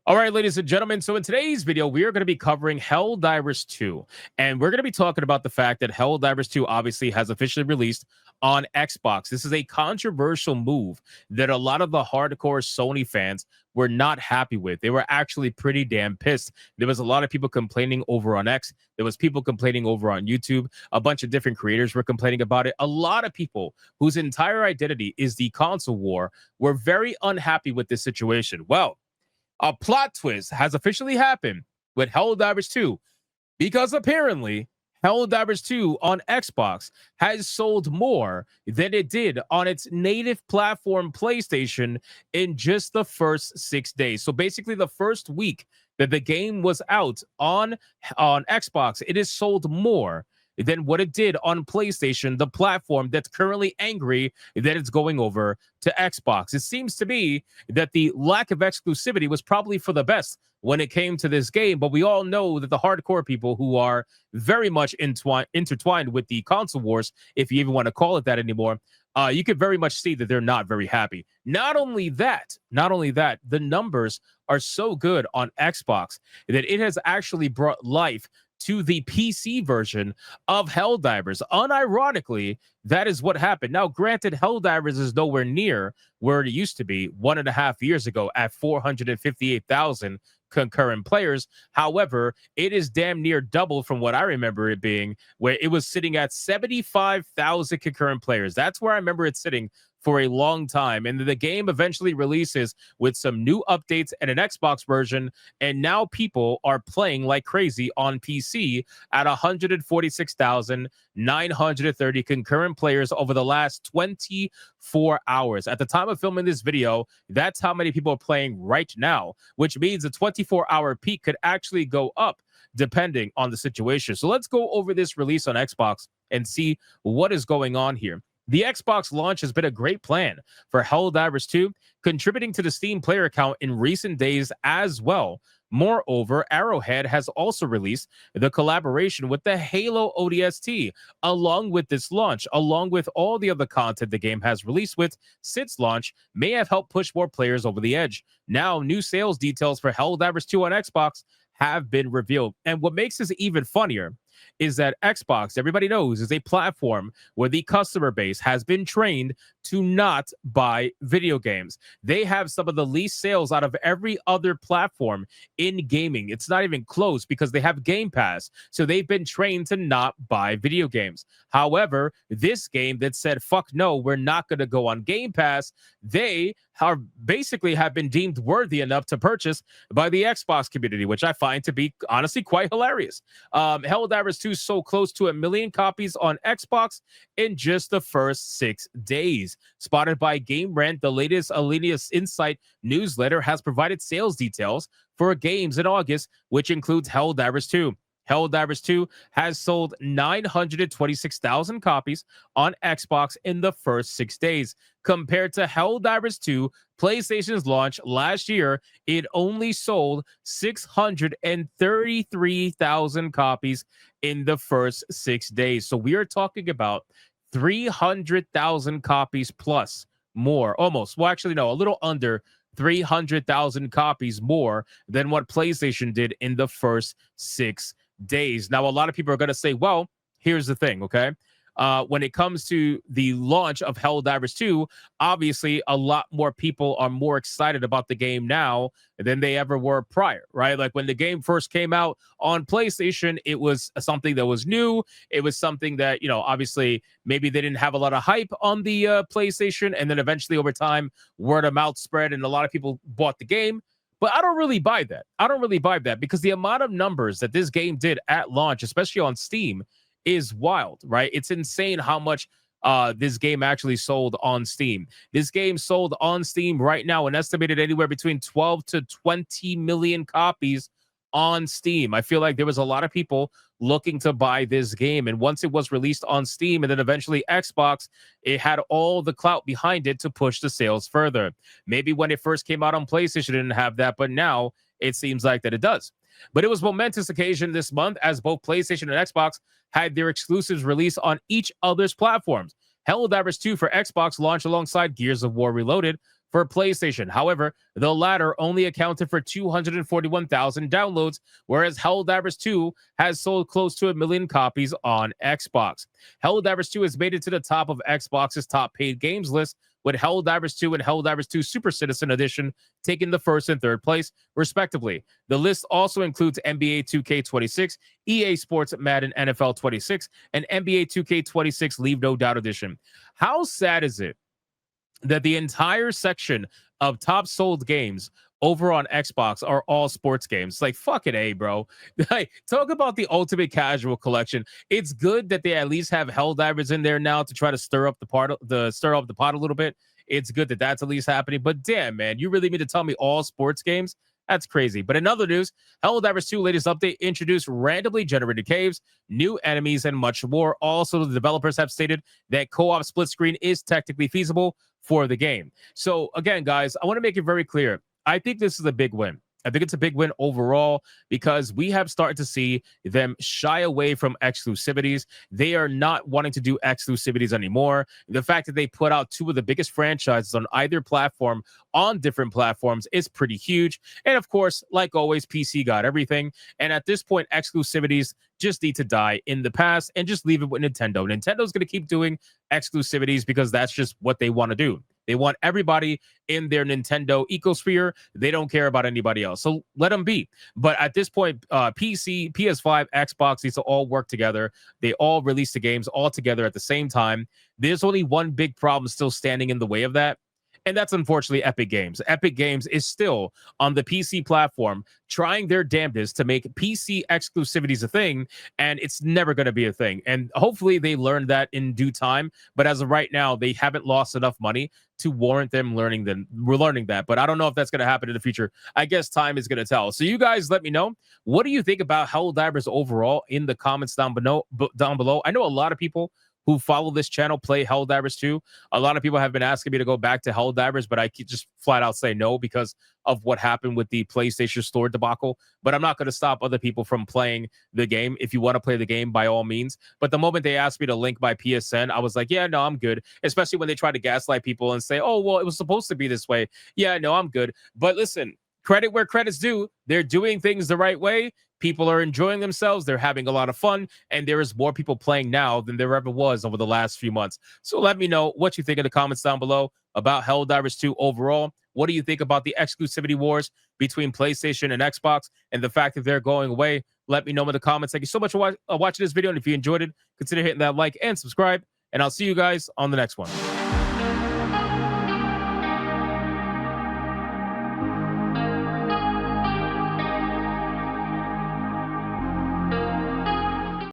All right, ladies and gentlemen. So in today's video, we are going to be covering Helldivers 2. And we're going to be talking about the fact that Helldivers 2 obviously has officially released on Xbox. This is a controversial move that a lot of the hardcore Sony fans were not happy with. They were actually pretty damn pissed. There was a lot of people complaining over on X. There was people complaining over on YouTube. A bunch of different creators were complaining about it. A lot of people whose entire identity is the console war were very unhappy with this situation. Well, a plot twist has officially happened with Helldivers 2 because apparently Helldivers 2 on Xbox has sold more than it did on its native platform PlayStation in just the first 6 days. So basically the first week that the game was out on Xbox, it has sold more than what it did on PlayStation, the platform that's currently angry that it's going over to Xbox. It seems to be that the lack of exclusivity was probably for the best when it came to this game, but we all know that the hardcore people who are very much intertwined with the console wars, if you even want to call it that anymore, you could very much see that they're not very happy. Not only that, the numbers are so good on Xbox that it has actually brought life to the PC version of Helldivers. Unironically, that is what happened. Now, granted, Helldivers is nowhere near where it used to be 1.5 years ago at 458,000 concurrent players. However, it is damn near double from what I remember it being, where it was sitting at 75,000 concurrent players. That's where I remember it sitting for a long time. And the game eventually releases with some new updates and an Xbox version. And now people are playing like crazy on PC at 146,930 concurrent players over the last 24 hours. At the time of filming this video, that's how many people are playing right now, which means a 24-hour peak could actually go up depending on the situation. So let's go over this release on Xbox and see what is going on here. The Xbox launch has been a great plan for Helldivers 2, contributing to the Steam player count in recent days as well. Moreover, Arrowhead has also released the collaboration with the Halo ODST along with this launch, along with all the other content the game has released with since launch, may have helped push more players over the edge. Now, new sales details for Helldivers 2 on Xbox have been revealed. And what makes this even funnier is that Xbox, everybody knows, is a platform where the customer base has been trained to not buy video games. They have some of the least sales out of every other platform in gaming. It's not even close because they have Game Pass. So they've been trained to not buy video games. However, this game that said, fuck no, we're not going to go on Game Pass, they are basically have been deemed worthy enough to purchase by the Xbox community, which I find to be honestly quite hilarious. Helldivers 2 sold close to 1 million copies on Xbox in just the first 6 days. Spotted by Game Rant, the latest Alenius Insight newsletter has provided sales details for games in August, which includes Helldivers 2. Helldivers 2 has sold 926,000 copies on Xbox in the first 6 days. Compared to Helldivers 2, PlayStation's launch last year, it only sold 633,000 copies in the first 6 days. So we are talking about 300,000 copies plus more, almost. Well, actually, no, a little under 300,000 copies more than what PlayStation did in the first 6 days. Now, a lot of people are going to say, well, here's the thing, okay? When it comes to the launch of Helldivers 2, obviously a lot more people are more excited about the game now than they ever were prior, right? Like when the game first came out on PlayStation, it was something that was new. It was something that, you know, obviously maybe they didn't have a lot of hype on the PlayStation. And then eventually over time, word of mouth spread and a lot of people bought the game. But I don't really buy that. I don't really buy that because the amount of numbers that this game did at launch, especially on Steam, is wild, right? It's insane how much this game actually sold on Steam. This game sold on Steam right now an estimated anywhere between 12 to 20 million copies on Steam. I feel like there was a lot of people looking to buy this game. And once it was released on Steam and then eventually Xbox, it had all the clout behind it to push the sales further. Maybe when it first came out on PlayStation, it didn't have that, but now it seems like that it does. But it was a momentous occasion this month as both PlayStation and Xbox had their exclusives released on each other's platforms. Helldivers 2 for Xbox launched alongside Gears of War Reloaded for PlayStation. However, the latter only accounted for 241,000 downloads, whereas Helldivers 2 has sold close to 1 million copies on Xbox. Helldivers 2 has made it to the top of Xbox's top paid games list, with Helldivers 2 and Helldivers 2 Super Citizen Edition taking the first and third place, respectively. The list also includes NBA 2K26, EA Sports Madden NFL 26, and NBA 2K26 Leave No Doubt Edition. How sad is it that the entire section of top sold games over on Xbox are all sports games? Like, fucking A, bro. Like, talk about the ultimate casual collection. It's good that they at least have Helldivers in there now to try to stir up the pot a little bit. It's good that that's at least happening. But damn, man, you really mean to tell me all sports games? That's crazy. But in other news, Helldivers 2 latest update introduced randomly generated caves, new enemies, and much more. Also, the developers have stated that co-op split screen is technically feasible for the game. So again, guys, I want to make it very clear. I think this is a big win. I think it's a big win overall because we have started to see them shy away from exclusivities. They are not wanting to do exclusivities anymore. The fact that they put out two of the biggest franchises on either platform on different platforms is pretty huge. And of course, like always, PC got everything. And at this point, exclusivities just need to die in the past and just leave it with Nintendo. Nintendo's going to keep doing exclusivities because that's just what they want to do. They want everybody in their Nintendo ecosphere. They don't care about anybody else. So let them be. But at this point, PC, PS5, Xbox needs to all work together. They all release the games all together at the same time. There's only one big problem still standing in the way of that. And that's unfortunately Epic Games. Epic Games is still on the PC platform trying their damnedest to make PC exclusivities a thing, and it's never going to be a thing. And hopefully they learn that in due time. But as of right now, they haven't lost enough money to warrant them learning that. But I don't know if that's going to happen in the future. I guess time is going to tell. So you guys let me know. What do you think about Helldivers overall in the comments down below? I know a lot of people who follow this channel play Helldivers 2. A lot of people have been asking me to go back to Helldivers, but I just flat out say no because of what happened with the PlayStation Store debacle. But I'm not going to stop other people from playing the game. If you want to play the game, by all means. But the moment they asked me to link my PSN, I was like, yeah, no, I'm good. Especially when they try to gaslight people and say, oh, well, it was supposed to be this way. Yeah, no, I'm good. But listen, credit where credit's due. They're doing things the right way. People are enjoying themselves. They're having a lot of fun. And there is more people playing now than there ever was over the last few months. So let me know what you think in the comments down below about Helldivers 2 overall. What do you think about the exclusivity wars between PlayStation and Xbox and the fact that they're going away? Let me know in the comments. Thank you so much for watching this video. And if you enjoyed it, consider hitting that like and subscribe. And I'll see you guys on the next one.